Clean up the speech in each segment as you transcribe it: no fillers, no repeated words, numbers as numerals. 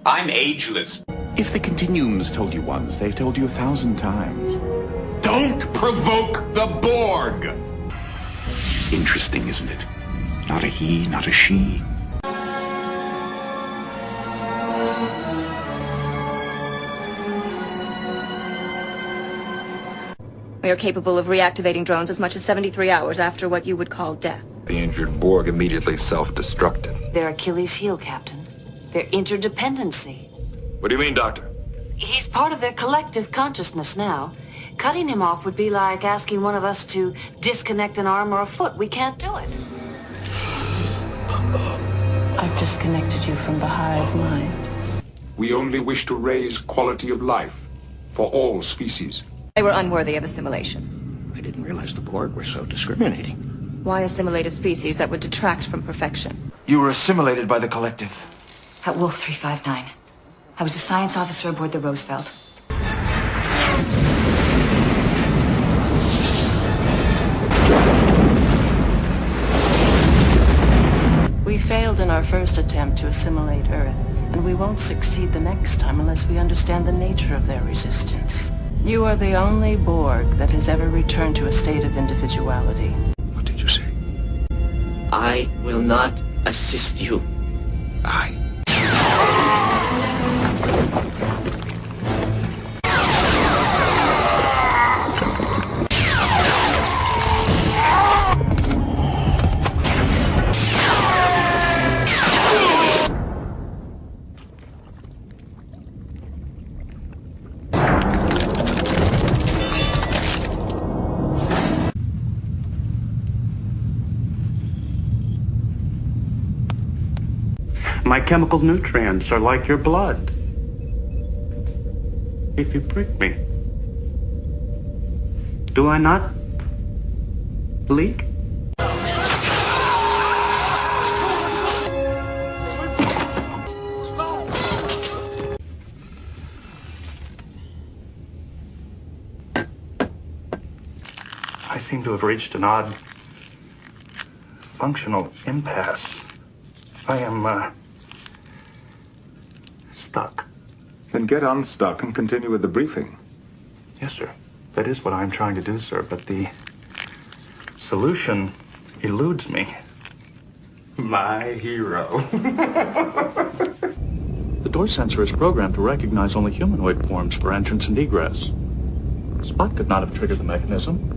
I'm ageless. If the Continuums told you once, they've told you 1,000 times. Don't provoke the Borg! Interesting, isn't it? Not a he, not a she. We are capable of reactivating drones as much as 73 hours after what you would call death. The injured Borg immediately self-destructed. Their Achilles heel, Captain. Their interdependency. What do you mean, Doctor? He's part of their collective consciousness now. Cutting him off would be like asking one of us to disconnect an arm or a foot. We can't do it. I've disconnected you from the hive mind. We only wish to raise quality of life for all species. They were unworthy of assimilation. I didn't realize the Borg were so discriminating. Why assimilate a species that would detract from perfection? You were assimilated by the collective. At Wolf 359. I was a science officer aboard the Roosevelt. We failed in our first attempt to assimilate Earth, and we won't succeed the next time unless we understand the nature of their resistance. You are the only Borg that has ever returned to a state of individuality. What did you say? I will not assist you. I. My chemical nutrients are like your blood. If you prick me, do I not leak? I seem to have reached an odd functional impasse. I am, stuck. Then get unstuck and continue with the briefing. Yes, sir. That is what I'm trying to do, sir, but the solution eludes me. My hero. The door sensor is programmed to recognize only humanoid forms for entrance and egress. Spot could not have triggered the mechanism.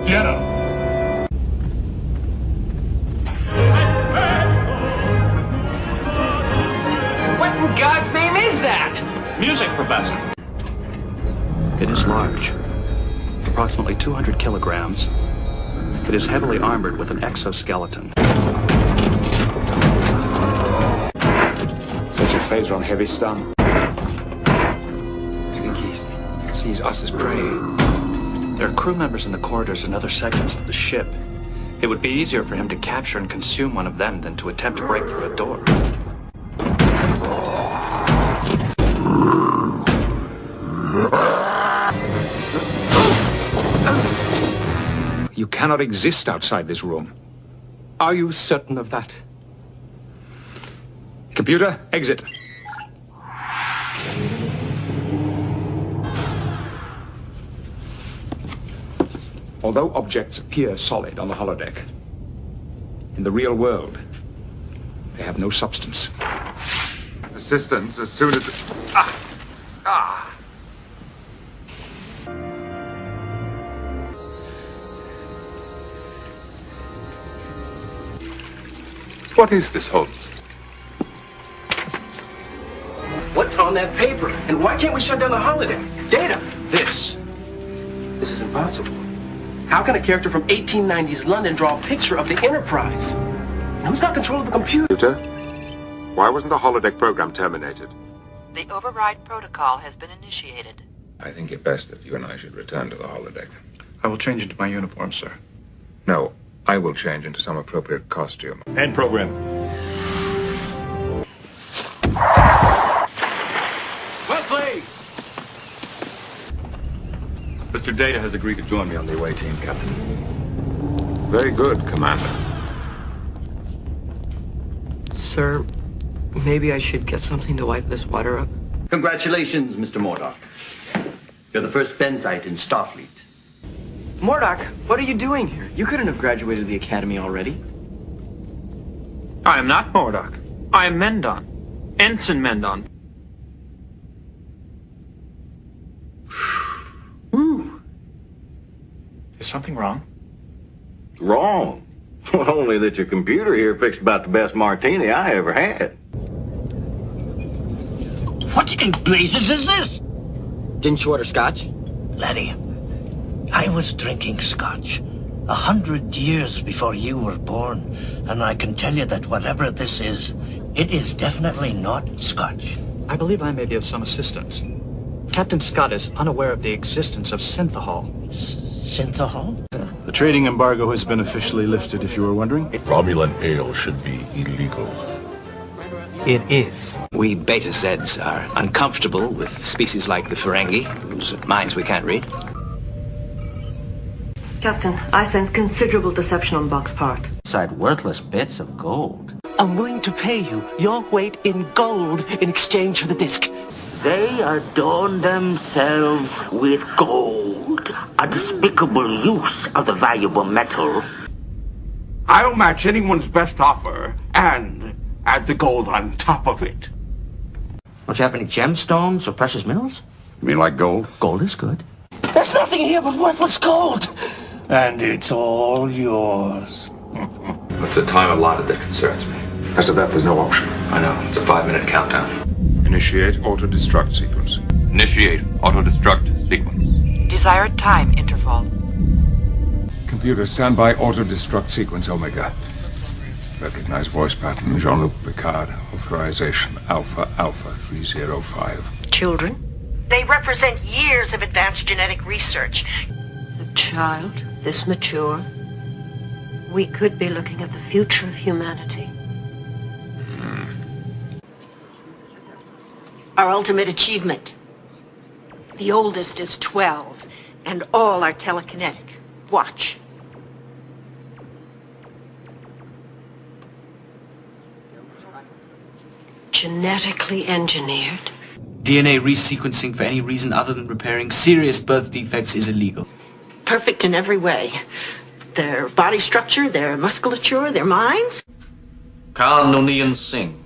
Get him! What in God's name is that? Music, Professor. It is large, approximately 200 kilograms. It is heavily armored with an exoskeleton. Such a phaser on heavy stun. I think he sees us as prey. There are crew members in the corridors and other sections of the ship. It would be easier for him to capture and consume one of them than to attempt to break through a door. You cannot exist outside this room. Are you certain of that? Computer, exit. Although objects appear solid on the holodeck, in the real world, they have no substance. Assistance as soon as... What is this, Holmes? What's on that paper? And why can't we shut down the holodeck? Data! This is impossible. How can a character from 1890s London draw a picture of the Enterprise? And who's got control of the computer? Why wasn't the holodeck program terminated? The override protocol has been initiated. I think it best that you and I should return to the holodeck. I will change into my uniform, sir. No, I will change into some appropriate costume. End program. Wesley! Mr. Data has agreed to join me on the away team, Captain. Very good, Commander. Sir, maybe I should get something to wipe this water up. Congratulations, Mr. Murdoch. You're the first Benzite in Starfleet. Murdoch, what are you doing here? You couldn't have graduated the Academy already. I am not Murdoch. I am Mendon. Ensign Mendon. Is something wrong? Wrong? Well, only that your computer here fixed about the best martini I ever had. What in blazes is this? Didn't you order scotch? Laddie, I was drinking scotch 100 years before you were born, and I can tell you that whatever this is, it is definitely not scotch. I believe I may be of some assistance. Captain Scott is unaware of the existence of synthahol. Synthahol? The trading embargo has been officially lifted, if you were wondering. Romulan ale should be illegal. It is. We Beta Zeds are uncomfortable with species like the Ferengi, whose minds we can't read. Captain, I sense considerable deception on Buck's part. Side worthless bits of gold. I'm willing to pay you your weight in gold in exchange for the disc. They adorn themselves with gold, a despicable use of the valuable metal. I'll match anyone's best offer and add the gold on top of it. Don't you have any gemstones or precious minerals? You mean like gold? Gold is good. There's nothing here but worthless gold. And it's all yours. It's the time allotted that concerns me. As to that, there's no option. I know. It's a 5-minute countdown. Initiate auto-destruct sequence. Initiate auto-destruct sequence. Desired time interval. Computer, stand by auto-destruct sequence Omega. Recognize voice pattern, Jean-Luc Picard. Authorization Alpha Alpha 305. Children? They represent years of advanced genetic research. A child this mature, we could be looking at the future of humanity. Our ultimate achievement. The oldest is 12, and all are telekinetic. Watch. Genetically engineered? DNA resequencing for any reason other than repairing serious birth defects is illegal. Perfect in every way. Their body structure, their musculature, their minds. Khan Noonien Singh.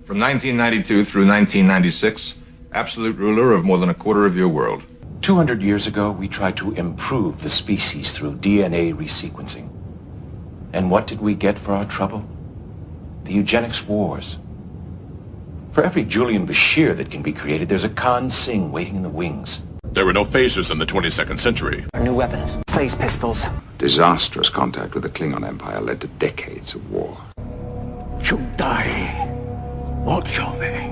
From 1992 through 1996, absolute ruler of more than a quarter of your world. 200 years ago, we tried to improve the species through DNA resequencing. And what did we get for our trouble? The eugenics wars. For every Julian Bashir that can be created, there's a Khan Singh waiting in the wings. There were no phasers in the 22nd century. New weapons. Phase pistols. Disastrous contact with the Klingon Empire led to decades of war. Chudai. Watch of me.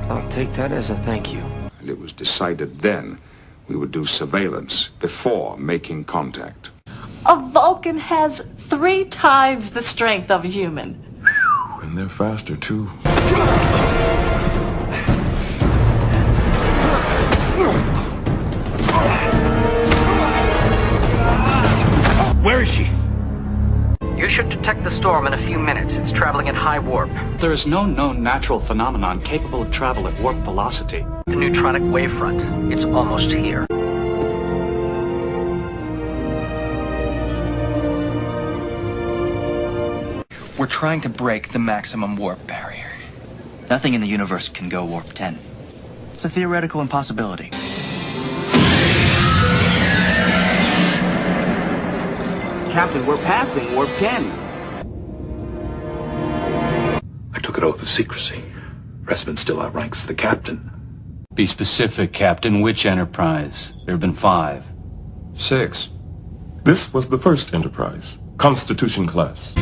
I'll take that as a thank you. And it was decided then we would do surveillance before making contact. A Vulcan has 3 times the strength of a human. And they're faster, too. Where is she? You should detect the storm in a few minutes. It's traveling at high warp. There is no known natural phenomenon capable of travel at warp velocity. The neutronic wavefront. It's almost here. We're trying to break the maximum warp barrier. Nothing in the universe can go warp 10. It's a theoretical impossibility. Captain, we're passing warp 10. I took an oath of secrecy. Pressman still outranks the captain. Be specific, Captain. Which Enterprise? There have been 5. 6. This was the first Enterprise. Constitution class.